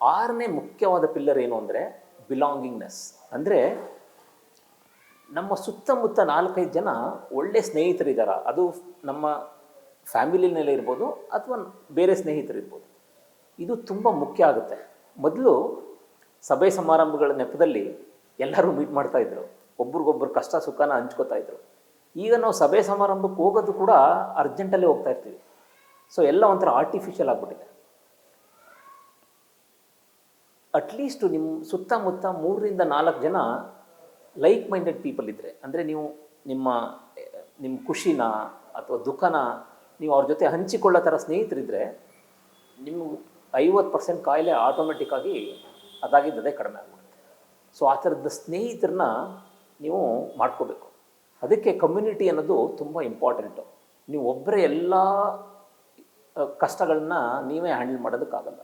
ಆರನೇ ಮುಖ್ಯವಾದ ಪಿಲ್ಲರ್ ಏನು ಅಂದರೆ ಬಿಲಾಂಗಿಂಗ್ನೆಸ್. ಅಂದರೆ ನಮ್ಮ ಸುತ್ತಮುತ್ತ 4-5 ಜನ ಒಳ್ಳೆ ಸ್ನೇಹಿತರಿದ್ದಾರೆ. ಅದು ನಮ್ಮ ಫ್ಯಾಮಿಲಿನಲ್ಲಿ ಇರ್ಬೋದು ಅಥವಾ ಬೇರೆ ಸ್ನೇಹಿತರಿರ್ಬೋದು. ಇದು ತುಂಬ ಮುಖ್ಯ ಆಗುತ್ತೆ. ಮೊದಲು ಸಭೆ ಸಮಾರಂಭಗಳ ನೆಪದಲ್ಲಿ ಎಲ್ಲರೂ ಮೀಟ್ ಮಾಡ್ತಾಯಿದ್ರು, ಒಬ್ರಿಗೊಬ್ರು ಕಷ್ಟ ಸುಖನ ಹಂಚ್ಕೋತಾ ಇದ್ರು. ಈಗ ನಾವು ಸಭೆ ಸಮಾರಂಭಕ್ಕೆ ಹೋಗೋದು ಕೂಡ ಅರ್ಜೆಂಟಲ್ಲೇ ಹೋಗ್ತಾ ಇರ್ತೀವಿ. ಸೊ ಎಲ್ಲ ಒಂಥರ ಆರ್ಟಿಫಿಷಿಯಲ್ ಆಗಿಬಿಟ್ಟಿದೆ. ಅಟ್ಲೀಸ್ಟು ನಿಮ್ಮ ಸುತ್ತಮುತ್ತ 3-4 ಜನ ಲೈಕ್ ಮೈಂಡೆಡ್ ಪೀಪಲ್ ಇದ್ದರೆ, ಅಂದರೆ ನೀವು ನಿಮ್ಮ ಖುಷಿನ ಅಥವಾ ದುಃಖನ ನೀವು ಅವ್ರ ಜೊತೆ ಹಂಚಿಕೊಳ್ಳೋ ಥರ ಸ್ನೇಹಿತರಿದ್ದರೆ ನಿಮ್ಮ 50% ಕಾಯಿಲೆ ಆಟೋಮೆಟಿಕ್ಕಾಗಿ ಅದಾಗಿದ್ದದೇ ಕಡಿಮೆ ಆಗ್ಬಿಡುತ್ತೆ. ಸೊ ಆ ಥರದ ಸ್ನೇಹಿತರನ್ನ ನೀವು ಮಾಡ್ಕೋಬೇಕು. ಅದಕ್ಕೆ ಕಮ್ಯುನಿಟಿ ಅನ್ನೋದು ತುಂಬ ಇಂಪಾರ್ಟೆಂಟು. ನೀವು ಒಬ್ಬರೇ ಎಲ್ಲ ಕಷ್ಟಗಳನ್ನ ನೀವೇ ಹ್ಯಾಂಡಲ್ ಮಾಡೋದಕ್ಕಾಗಲ್ಲ.